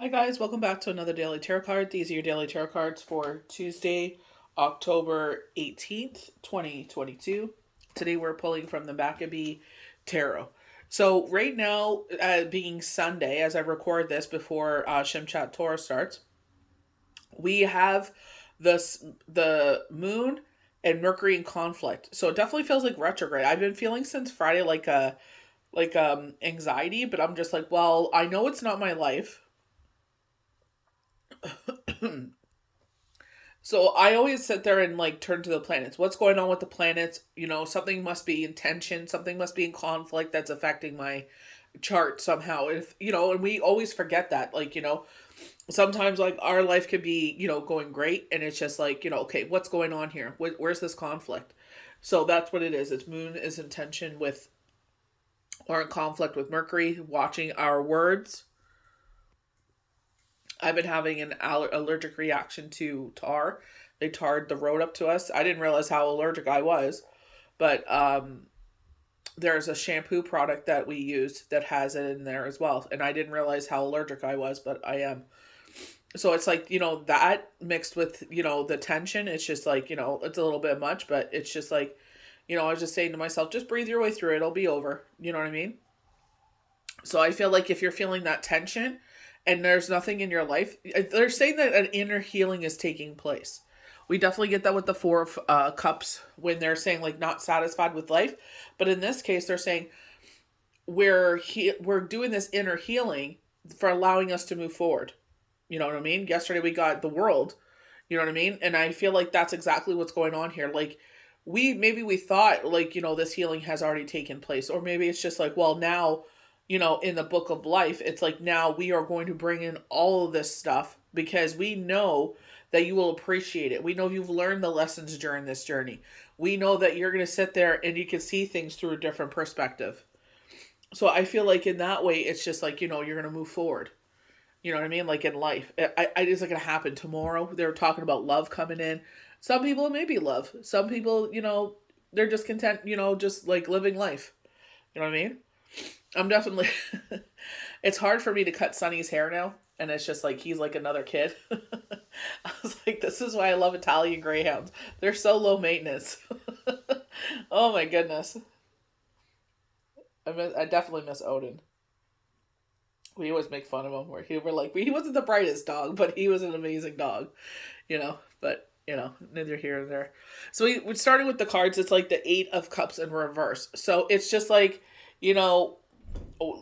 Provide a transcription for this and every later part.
Hi guys, welcome back to another daily tarot card. These are your daily tarot cards for Tuesday, October 18th, 2022. Today we're pulling from the Maccabee Tarot. So right now, being Sunday, as I record this before Shimchat Torah starts, we have the moon and Mercury in conflict. So it definitely feels like retrograde. I've been feeling since Friday like anxiety, but I'm just like, well, I know it's not my life. So I always sit there and like turn to the planets. What's going on with the planets? Something must be in tension, something must be in conflict that's affecting my chart somehow. And we always forget that. Sometimes like our life could be, going great and it's just like, okay, what's going on here? Where's this conflict? So that's what it is. It's moon is in tension with or in conflict with Mercury, watching our words. I've been having an allergic reaction to tar. They tarred the road up to us. I didn't realize how allergic I was, but there's a shampoo product that we use that has it in there as well. And I didn't realize how allergic I was, but I am. So it's like, that mixed with, the tension, it's just like, it's a little bit much, but it's just like, I was just saying to myself, just breathe your way through it. It'll be over. You know what I mean? So I feel like if you're feeling that tension and there's nothing in your life, they're saying that an inner healing is taking place. We definitely get that with the Four of Cups when they're saying like not satisfied with life, but in this case they're saying we're doing this inner healing for allowing us to move forward. You know what I mean? Yesterday we got the world. You know what I mean? And I feel like that's exactly what's going on here. Like we thought like this healing has already taken place, or maybe it's just like, well, now in the book of life, it's like now we are going to bring in all of this stuff because we know that you will appreciate it. We know you've learned the lessons during this journey. We know that you're going to sit there and you can see things through a different perspective. So I feel like in that way, it's just like, you're going to move forward. You know what I mean? Like in life, it's not going to happen tomorrow. They're talking about love coming in. Some people, it may be love. Some people, they're just content, just like living life. You know what I mean? I'm definitely. It's hard for me to cut Sonny's hair now, and it's just like he's like another kid. I was like, this is why I love Italian Greyhounds. They're so low maintenance. Oh my goodness, I definitely miss Odin. We always make fun of him where we're like he wasn't the brightest dog, but he was an amazing dog, But neither here nor there. So we starting with the cards. It's like the Eight of Cups in reverse. So it's just like you know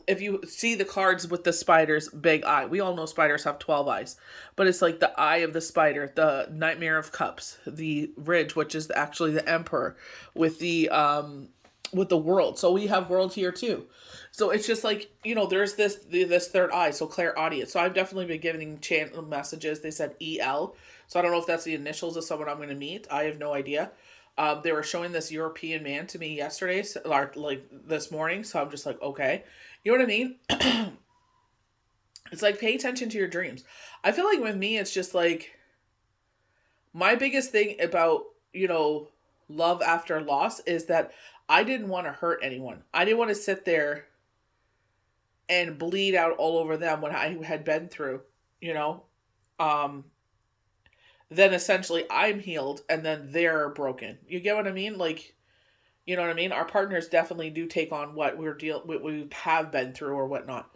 if you see the cards with the spider's big eye, we all know spiders have 12 eyes, but it's like the eye of the spider, the Nightmare of Cups, the Ridge, which is actually the Emperor, with the world. So we have world here too. So it's just like, there's this third eye, so clairaudience. So I've definitely been giving channel messages. They said EL. So I don't know if that's the initials of someone I'm going to meet. I have no idea. They were showing this European man to me yesterday, like this morning. So I'm just like, okay, you know what I mean? It's like pay attention to your dreams. I feel like with me, it's just like my biggest thing about love after loss is that I didn't want to hurt anyone. I didn't want to sit there and bleed out all over them what I had been through. You know, um, then essentially I'm healed and then they're broken. You get what I mean? Like, you know what I mean? Our partners definitely do take on what what we have been through or whatnot.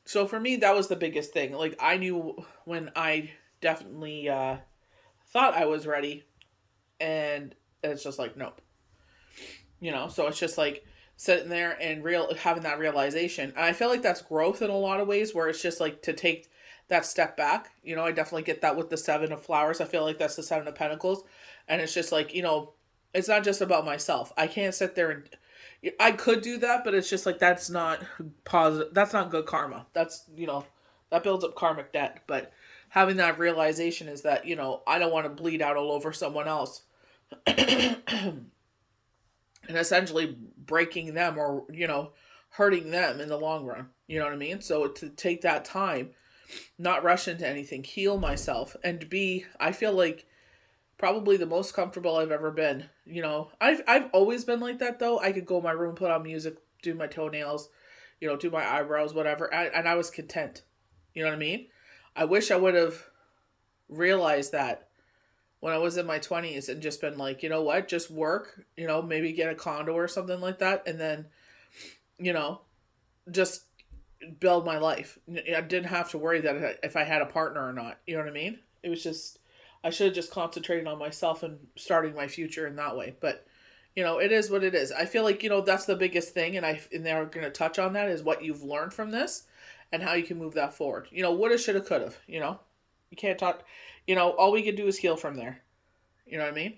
So for me, that was the biggest thing. Like I knew when I definitely thought I was ready, and it's just like nope. So it's just like sitting there and having that realization. And I feel like that's growth in a lot of ways, where it's just like to take that step back. I definitely get that with the Seven of Flowers. I feel like that's the Seven of Pentacles, and it's just like it's not just about myself. I can't sit there and I could do that, but it's just like that's not positive. That's not good karma. That's that builds up karmic debt. But having that realization is that I don't want to bleed out all over someone else, and essentially breaking them or hurting them in the long run. You know what I mean? So to take that time, not rush into anything, heal myself, and be. I feel like probably the most comfortable I've ever been. I've always been like that though. I could go in my room, put on music, do my toenails, do my eyebrows, whatever, and I was content. You know what I mean? I wish I would have realized that when I was in my 20s and just been like, you know what, just work, maybe get a condo or something like that. And then, you know, just build my life. I didn't have to worry that if I had a partner or not. You know what I mean? It was just, I should have just concentrated on myself and starting my future in that way. But, it is what it is. I feel like, that's the biggest thing. And they're going to touch on that is what you've learned from this and how you can move that forward. Woulda, shoulda, coulda, you can't talk, all we can do is heal from there. You know what I mean?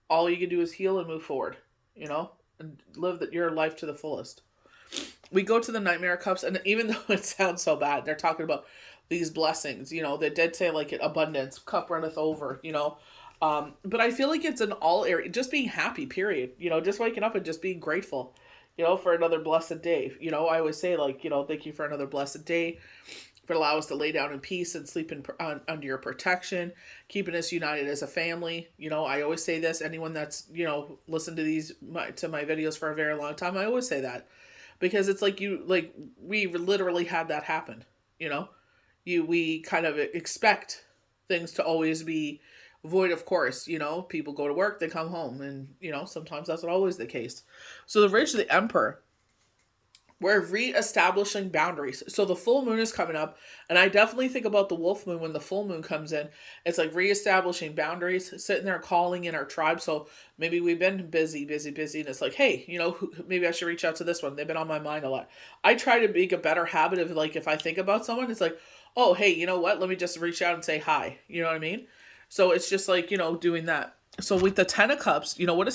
All you can do is heal and move forward, and live your life to the fullest. We go to the Nightmare Cups, and even though it sounds so bad, they're talking about these blessings. They did say like abundance, cup runneth over. But I feel like it's in all area, just being happy. Period. Just waking up and just being grateful. For another blessed day. I always say like, thank you for another blessed day. For allow us to lay down in peace and sleep under your protection, keeping us united as a family. I always say this. Anyone that's listened to my videos for a very long time, I always say that. Because it's like we literally had that happen, we kind of expect things to always be void of course, people go to work, they come home, and sometimes that's not always the case. So the Ridge of the Emperor, we're reestablishing boundaries. So the full moon is coming up, and I definitely think about the wolf moon when the full moon comes in. It's like reestablishing boundaries, sitting there calling in our tribe. So maybe we've been busy, and it's like, hey, maybe I should reach out to this one. They've been on my mind a lot. I try to make a better habit of like, if I think about someone, it's like, oh, hey, you know what? Let me just reach out and say hi. You know what I mean? So it's just like, doing that. So with the Ten of Cups, what do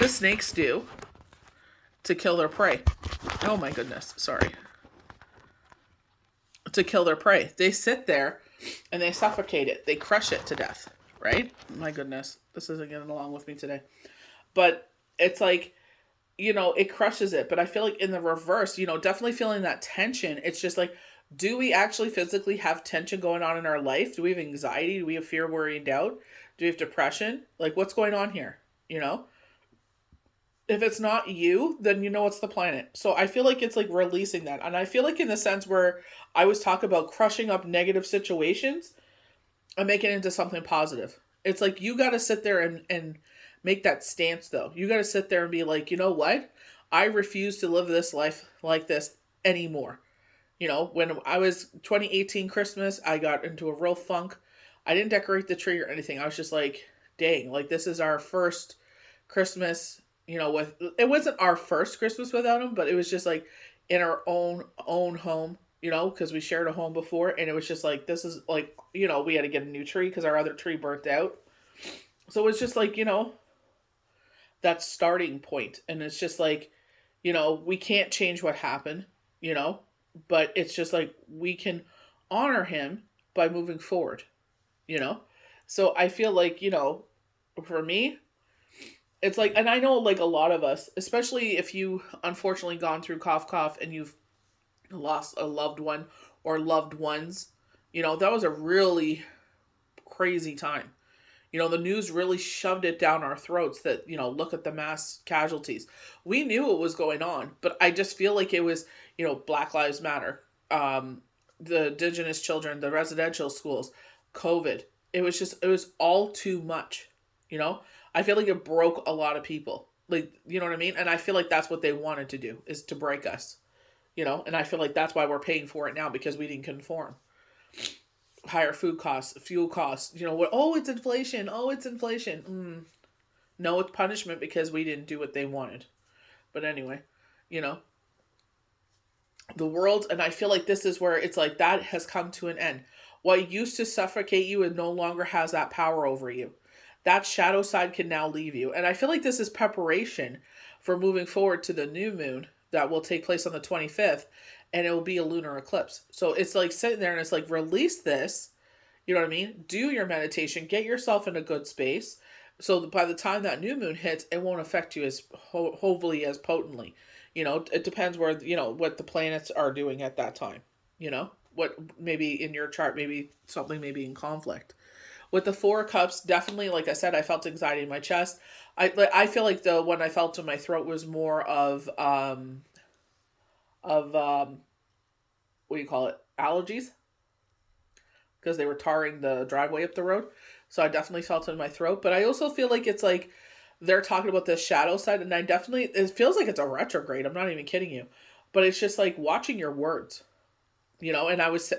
snakes do to kill their prey? Oh my goodness, sorry. To kill their prey. They sit there and they suffocate it. They crush it to death, right? My goodness, this isn't getting along with me today. But it's like, it crushes it. But I feel like in the reverse, definitely feeling that tension. It's just like, do we actually physically have tension going on in our life? Do we have anxiety? Do we have fear, worry, and doubt? Do we have depression? Like, what's going on here? If it's not you, then it's the planet. So I feel like it's like releasing that. And I feel like in the sense where I was talking about crushing up negative situations and making it into something positive. It's like you got to sit there and make that stance though. You got to sit there and be like, you know what? I refuse to live this life like this anymore. When I was 2018 Christmas, I got into a real funk. I didn't decorate the tree or anything. I was just like, dang, like this is our first Christmas, it wasn't our first Christmas without him, but it was just like in our own home, because we shared a home before, and it was just like, this is like, we had to get a new tree because our other tree burnt out. So it's just like, that starting point. And it's just like, we can't change what happened, but it's just like we can honor him by moving forward, So I feel like, for me, it's like, and I know like a lot of us, especially if you unfortunately gone through cough and you've lost a loved one or loved ones, that was a really crazy time. The news really shoved it down our throats that, look at the mass casualties. We knew what was going on, but I just feel like it was, Black Lives Matter, the indigenous children, the residential schools, COVID. It was all too much, I feel like it broke a lot of people. Like, you know what I mean? And I feel like that's what they wanted to do, is to break us, and I feel like that's why we're paying for it now, because we didn't conform. Higher food costs, fuel costs, what? Oh, it's inflation. Oh, it's inflation. No, it's punishment because we didn't do what they wanted. But anyway, the world, and I feel like this is where it's like that has come to an end. What used to suffocate you, it no longer has that power over you. That shadow side can now leave you. And I feel like this is preparation for moving forward to the new moon that will take place on the 25th, and it will be a lunar eclipse. So it's like sitting there and it's like, release this, you know what I mean? Do your meditation, get yourself in a good space. So by the time that new moon hits, it won't affect you as hopefully as potently. It depends where, what the planets are doing at that time. What maybe in your chart, maybe something may be in conflict. With the Four of Cups, definitely, like I said, I felt anxiety in my chest. I feel like the one I felt in my throat was more of what do you call it, allergies, because they were tarring the driveway up the road. So I definitely felt it in my throat. But I also feel like it's like they're talking about the shadow side, and I definitely, it feels like it's a retrograde. I'm not even kidding you. But it's just like watching your words, and I was,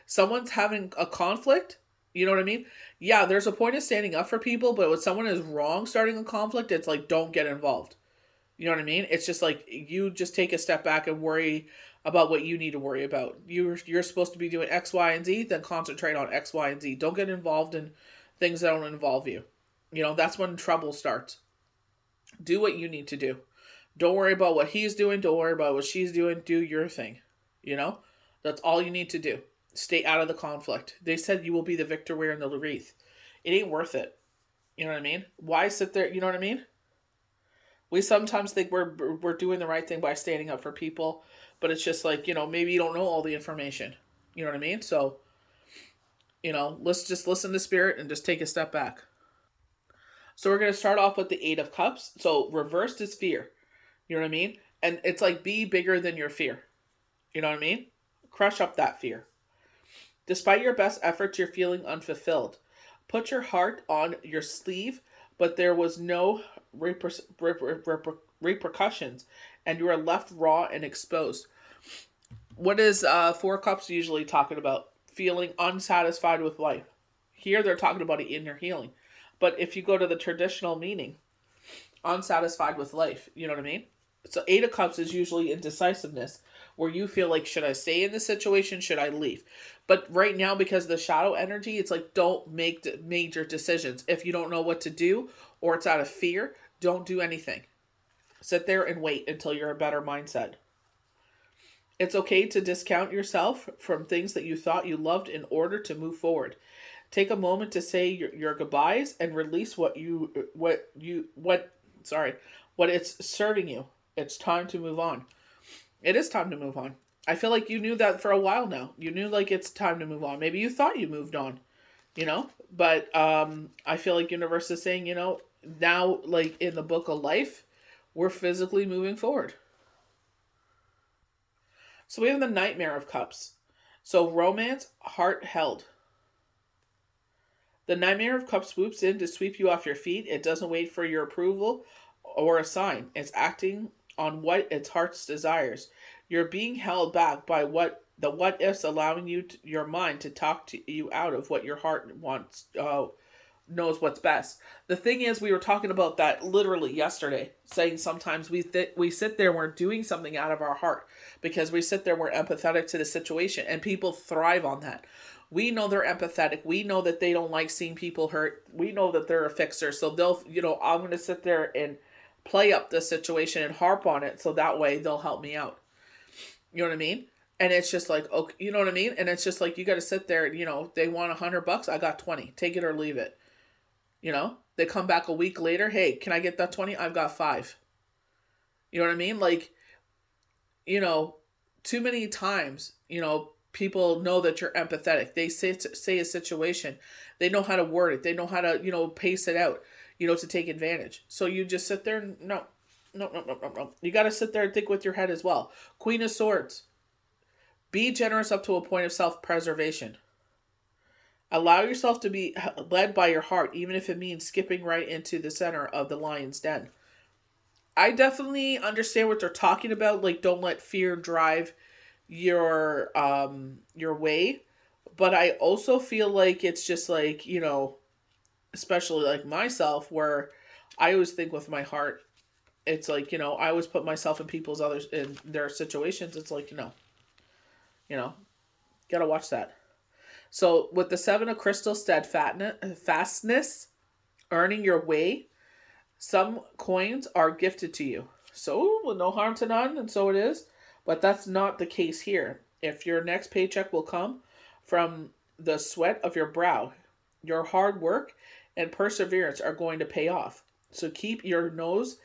someone's having a conflict, you know what I mean? Yeah, there's a point of standing up for people, but when someone is wrong starting a conflict, it's like, don't get involved. You know what I mean? It's just like you just take a step back and worry about what you need to worry about. You're supposed to be doing X, Y, and Z, then concentrate on X, Y, and Z. Don't get involved in things that don't involve you. That's when trouble starts. Do what you need to do. Don't worry about what he's doing. Don't worry about what she's doing. Do your thing. You know? That's all you need to do. Stay out of the conflict. They said you will be the victor wearing the wreath. It ain't worth it. You know what I mean? Why sit there? You know what I mean? We sometimes think we're doing the right thing by standing up for people, but it's just like, maybe you don't know all the information. You know what I mean? So, let's just listen to spirit and just take a step back. So we're going to start off with the 8 of Cups. So reversed is fear. You know what I mean? And it's like, be bigger than your fear. You know what I mean? Crush up that fear. Despite your best efforts, you're feeling unfulfilled. Put your heart on your sleeve, but there was no repercussions, and you are left raw and exposed. What is 4 Cups usually talking about? Feeling unsatisfied with life. Here they're talking about inner healing. But if you go to the traditional meaning, unsatisfied with life, you know what I mean? So 8 of Cups is usually indecisiveness, where you feel like, should I stay in this situation? Should I leave? But right now, because of the shadow energy, it's like, don't make major decisions. If you don't know what to do, or it's out of fear, don't do anything. Sit there and wait until you're a better mindset. It's okay to discount yourself from things that you thought you loved in order to move forward. Take a moment to say your goodbyes and release what it's serving you. It's time to move on. It is time to move on. I feel like you knew that for a while now. You knew like it's time to move on. Maybe you thought you moved on, but I feel like universe is saying, now, like in the book of life, we're physically moving forward. So we have the Nightmare of Cups. So romance, heart held. The Nightmare of Cups swoops in to sweep you off your feet. It doesn't wait for your approval or a sign. It's acting on what its heart's desires. You're being held back by what ifs, allowing your mind to talk to you out of what your heart wants. Knows what's best. The thing is, we were talking about that literally yesterday, saying sometimes we sit there and we're doing something out of our heart because we sit there and we're empathetic to the situation, and people thrive on that. We know they're empathetic. We know that they don't like seeing people hurt. We know that they're a fixer. So they'll, I'm going to sit there and play up the situation and harp on it so that way they'll help me out. You know what I mean? And it's just like, okay, you know what I mean? And it's just like, you got to sit there, they want $100. I got 20. Take it or leave it. They come back a week later. Hey, can I get that 20? I've got 5. You know what I mean? Like, too many times, people know that you're empathetic. They say a situation. They know how to word it. They know how to, pace it out, to take advantage. So you just sit there and no. You got to sit there and think with your head as well. Queen of Swords. Be generous up to a point of self-preservation. Allow yourself to be led by your heart, even if it means skipping right into the center of the lion's den. I definitely understand what they're talking about. Like, don't let fear drive your way. But I also feel like it's just like, especially like myself, where I always think with my heart. It's like, I always put myself in in their situations. It's like, gotta watch that. So with the 7 of Crystal, steadfastness, earning your way, some coins are gifted to you. So with no harm to none, and so it is. But that's not the case here. If your next paycheck will come from the sweat of your brow, your hard work and perseverance are going to pay off. So keep your nose,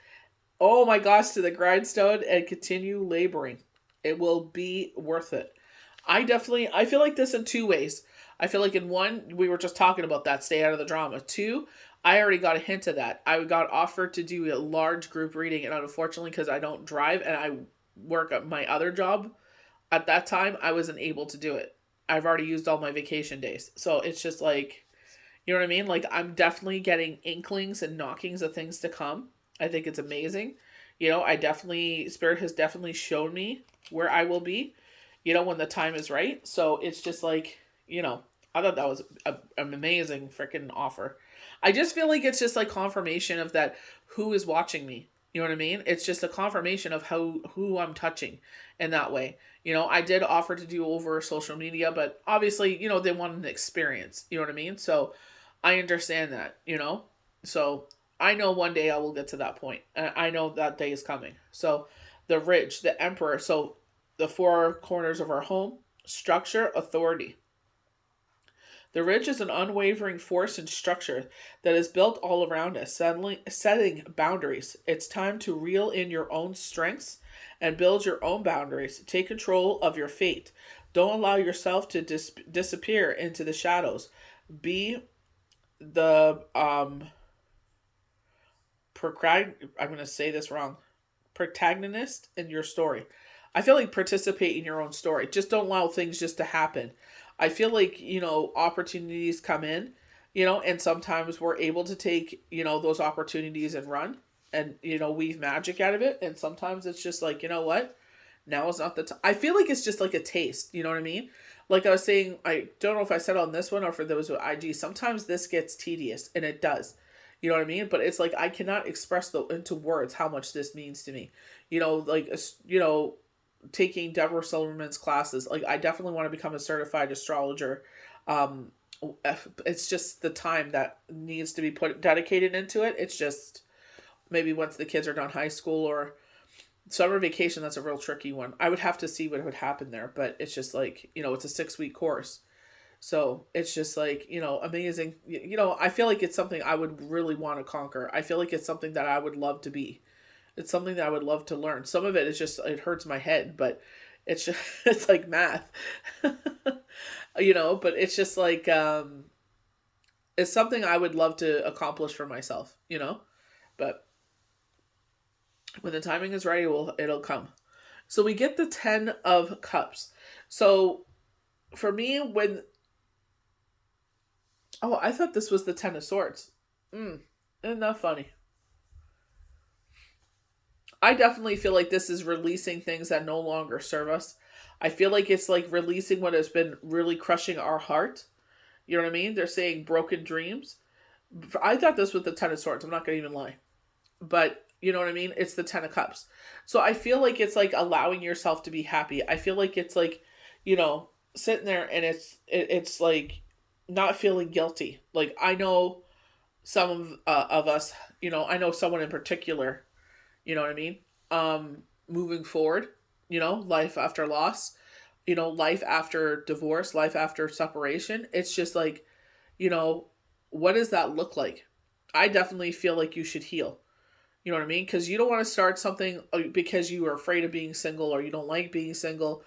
oh my gosh, to the grindstone and continue laboring. It will be worth it. I feel like this in 2 ways. I feel like in 1, we were just talking about that, stay out of the drama. 2, I already got a hint of that. I got offered to do a large group reading, and unfortunately, because I don't drive and I work at my other job, At that time, I wasn't able to do it. I've already used all my vacation days. So it's just like, you know what I mean? Like, I'm definitely getting inklings and knockings of things to come. I think it's amazing. I definitely, Spirit has definitely shown me where I will be, when the time is right. So it's just like, I thought that was an amazing freaking offer. I just feel like it's just like confirmation of that who is watching me. You know what I mean? It's just a confirmation of who I'm touching in that way. I did offer to do over social media, but obviously, they want an experience. You know what I mean? So I understand that. So I know one day I will get to that point. I know that day is coming. So the ridge, the emperor. So the four corners of our home, structure, authority. The ridge is an unwavering force and structure that is built all around us, setting boundaries. It's time to reel in your own strengths and build your own boundaries. Take control of your fate. Don't allow yourself to disappear into the shadows. Be the I'm going to say this wrong. Protagonist in your story. I feel like participate in your own story. Just don't allow things just to happen. I feel like, opportunities come in, and sometimes we're able to take, those opportunities and run and, weave magic out of it. And sometimes it's just like, you know what? Now is not the time. I feel like it's just like a taste. You know what I mean? Like I was saying, I don't know if I said on this one or for those with IG, sometimes this gets tedious, and it does. You know what I mean? But it's like I cannot express into words how much this means to me. Like, taking Deborah Silverman's classes. Like, I definitely want to become a certified astrologer. Um, it's just the time that needs to be dedicated into it. It's just maybe once the kids are done high school or summer vacation. That's a real tricky one. I would have to see what would happen there, but it's just like, it's a 6-week course. So it's just like, amazing. I feel like it's something I would really want to conquer. I feel like it's something that I would love to be. It's something that I would love to learn. Some of it is just, it hurts my head, but it's just, it's like math, but it's just like, it's something I would love to accomplish for myself, but when the timing is right, it'll come. So we get the 10 of Cups. So for me, I thought this was the 10 of Swords. Isn't that funny? I definitely feel like this is releasing things that no longer serve us. I feel like it's like releasing what has been really crushing our heart. You know what I mean? They're saying broken dreams. I thought this was the 10 of Swords. I'm not going to even lie. But you know what I mean? It's the 10 of Cups. So I feel like it's like allowing yourself to be happy. I feel like it's like, sitting there and it's like not feeling guilty. Like, I know some of us, I know someone in particular, you know what I mean? Moving forward, life after loss, life after divorce, life after separation. It's just like, you know, what does that look like? I definitely feel like you should heal. You know what I mean? Because you don't want to start something because you are afraid of being single or you don't like being single.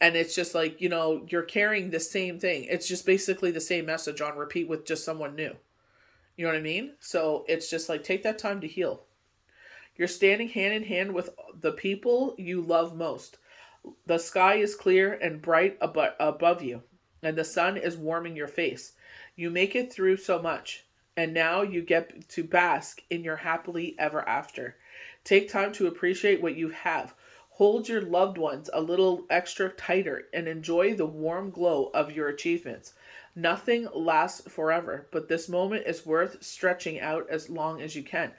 And it's just like, you're carrying the same thing. It's just basically the same message on repeat with just someone new. You know what I mean? So it's just like, take that time to heal. You're standing hand in hand with the people you love most. The sky is clear and bright above you, and the sun is warming your face. You make it through so much, and now you get to bask in your happily ever after. Take time to appreciate what you have. Hold your loved ones a little extra tighter and enjoy the warm glow of your achievements. Nothing lasts forever, but this moment is worth stretching out as long as you can.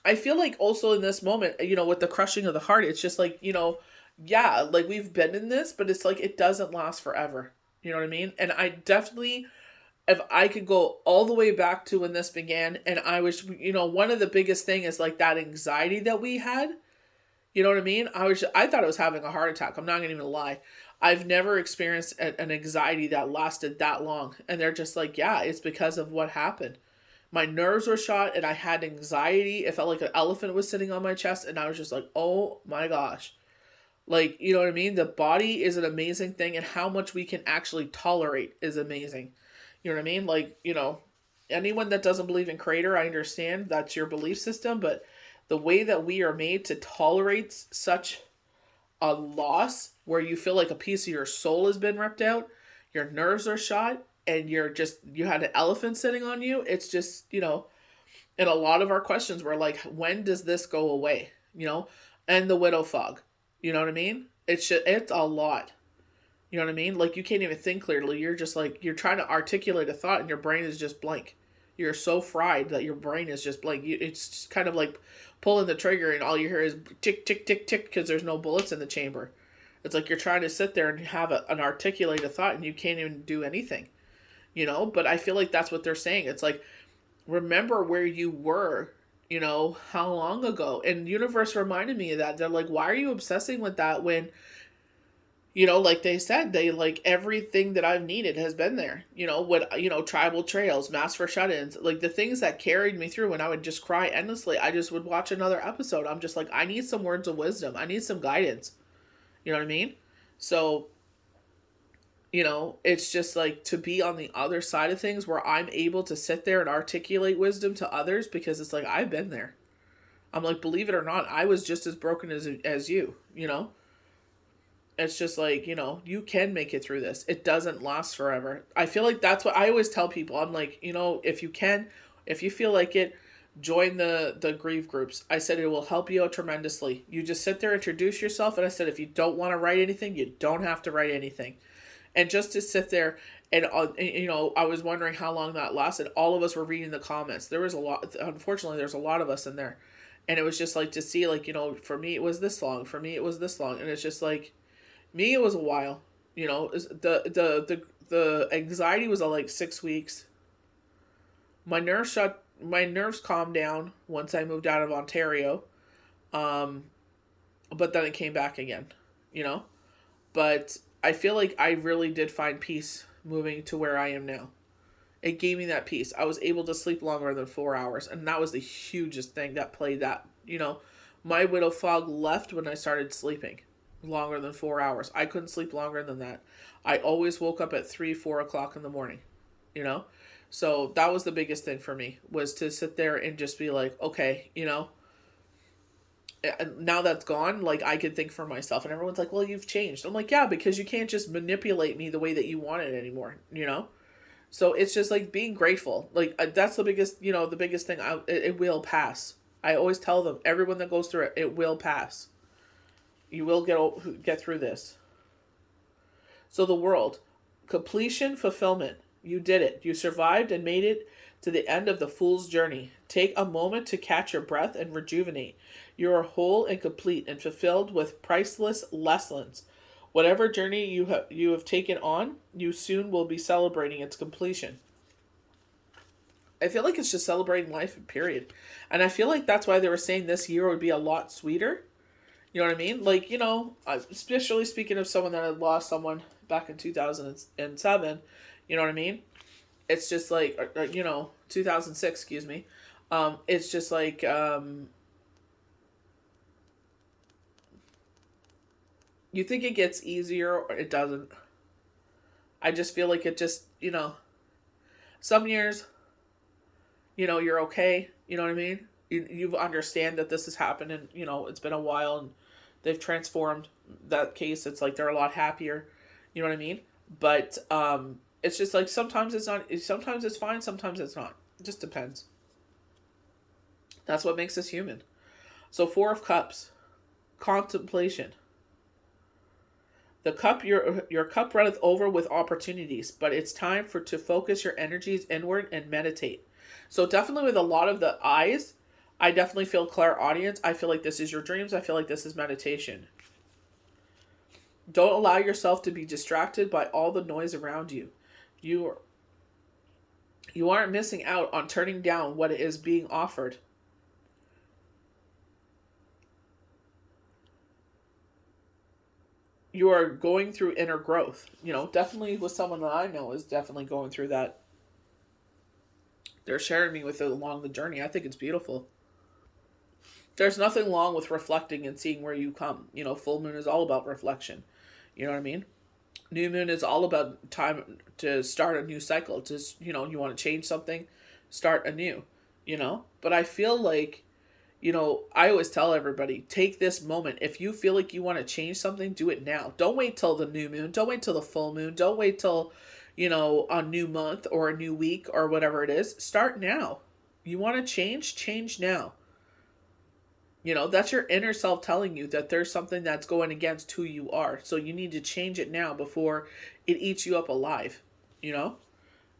I feel like also in this moment, with the crushing of the heart, it's just like, yeah, like we've been in this, but it's like it doesn't last forever. You know what I mean? And I definitely, if I could go all the way back to when this began, and I was, one of the biggest thing is like that anxiety that we had. You know what I mean? I thought I was having a heart attack. I'm not gonna even lie. I've never experienced an anxiety that lasted that long. And they're just like, yeah, it's because of what happened. My nerves were shot and I had anxiety. It felt like an elephant was sitting on my chest, and I was just like, oh my gosh. Like, you know what I mean? The body is an amazing thing, and how much we can actually tolerate is amazing. You know what I mean? Like, anyone that doesn't believe in creator, I understand that's your belief system, but the way that we are made to tolerate such a loss where you feel like a piece of your soul has been ripped out, your nerves are shot, and you had an elephant sitting on you. It's just, and a lot of our questions were like, when does this go away? And the widow fog. You know what I mean? It's a lot. You know what I mean? Like, you can't even think clearly. You're just like, you're trying to articulate a thought and your brain is just blank. You're so fried that your brain is just blank. It's just kind of like pulling the trigger and all you hear is tick, tick, tick, tick because there's no bullets in the chamber. It's like you're trying to sit there and have an articulated thought and you can't even do anything. But I feel like that's what they're saying. It's like, remember where you were, how long ago. And universe reminded me of that. They're like, why are you obsessing with that when, like they said, they like everything that I've needed has been there. Tribal trails, mass for shut-ins, like the things that carried me through when I would just cry endlessly. I just would watch another episode. I'm just like, I need some words of wisdom. I need some guidance. You know what I mean? So, it's just like to be on the other side of things where I'm able to sit there and articulate wisdom to others because it's like, I've been there. I'm like, believe it or not, I was just as broken as you, It's just like, you can make it through this. It doesn't last forever. I feel like that's what I always tell people. I'm like, if you feel like it, join the grief groups. I said it will help you out tremendously. You just sit there, introduce yourself. And I said, if you don't want to write anything, you don't have to write anything. And just to sit there and, I was wondering how long that lasted. All of us were reading the comments. There was a lot, unfortunately, there's a lot of us in there. And it was just like to see, like, for me, it was this long. For me, it was this long. And it's just like, me, it was a while. The anxiety was like 6 weeks. My nerves calmed down once I moved out of Ontario. But then it came back again, But I feel like I really did find peace moving to where I am now. It gave me that peace. I was able to sleep longer than 4 hours. And that was the hugest thing that played that, My widow fog left when I started sleeping longer than 4 hours. I couldn't sleep longer than that. I always woke up at 3-4 o'clock in the morning, So that was the biggest thing for me, was to sit there and just be like, okay, now that's gone, like, I can think for myself. And everyone's like, well, you've changed. I'm like, yeah, because you can't just manipulate me the way that you want it anymore, So it's just like being grateful. Like, that's the biggest, the biggest thing. It will pass. I always tell them, everyone that goes through it, it will pass. You will get through this. So the world, completion, fulfillment. You did it. You survived and made it to the end of the fool's journey. Take a moment to catch your breath and rejuvenate. You are whole and complete and fulfilled with priceless lessons. Whatever journey you have taken on, you soon will be celebrating its completion. I feel like it's just celebrating life, period. And I feel like that's why they were saying this year would be a lot sweeter. You know what I mean? Like, especially speaking of someone that had lost someone back in 2007, you know what I mean? It's just like, 2006, excuse me. It's just like, you think it gets easier or it doesn't. I just feel like it just, some years, you're okay. You know what I mean? You understand that this has happened and, it's been a while and they've transformed that case. It's like they're a lot happier. You know what I mean? But it's just like sometimes it's not. Sometimes it's fine. Sometimes it's not. It just depends. That's what makes us human. So 4 of Cups, contemplation. The cup, your cup runneth over with opportunities, but it's time to focus your energies inward and meditate. So definitely with a lot of the eyes, I definitely feel clairaudience. I feel like this is your dreams. I feel like this is meditation. Don't allow yourself to be distracted by all the noise around you. You aren't missing out on turning down what is being offered. You are going through inner growth. Definitely with someone that I know is definitely going through that. They're sharing me with it along the journey. I think it's beautiful. There's nothing wrong with reflecting and seeing where you come. Full moon is all about reflection. You know what I mean? New moon is all about time to start a new cycle. You want to change something, start anew. But I feel like, I always tell everybody, take this moment. If you feel like you want to change something, do it now. Don't wait till the new moon. Don't wait till the full moon. Don't wait till, a new month or a new week or whatever it is. Start now. You want to change? Change now. That's your inner self telling you that there's something that's going against who you are. So you need to change it now before it eats you up alive, you know?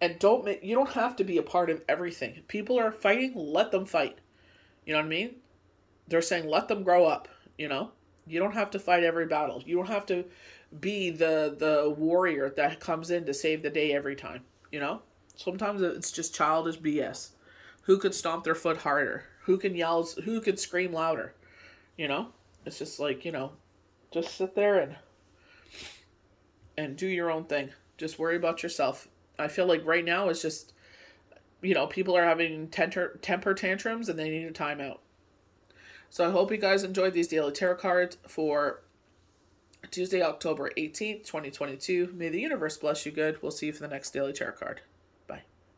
And you don't have to be a part of everything. People are fighting, let them fight. You know what I mean? They're saying let them grow up, you know? You don't have to fight every battle. You don't have to be the warrior that comes in to save the day every time, you know? Sometimes it's just childish BS. Who could stomp their foot harder? Who can yell? Who could scream louder? You know, it's just like just sit there and do your own thing. Just worry about yourself. I feel like right now it's just people are having temper tantrums and they need a timeout. So I hope you guys enjoyed these daily tarot cards for Tuesday, October 18th, 2022. May the universe bless you good. We'll see you for the next daily tarot card.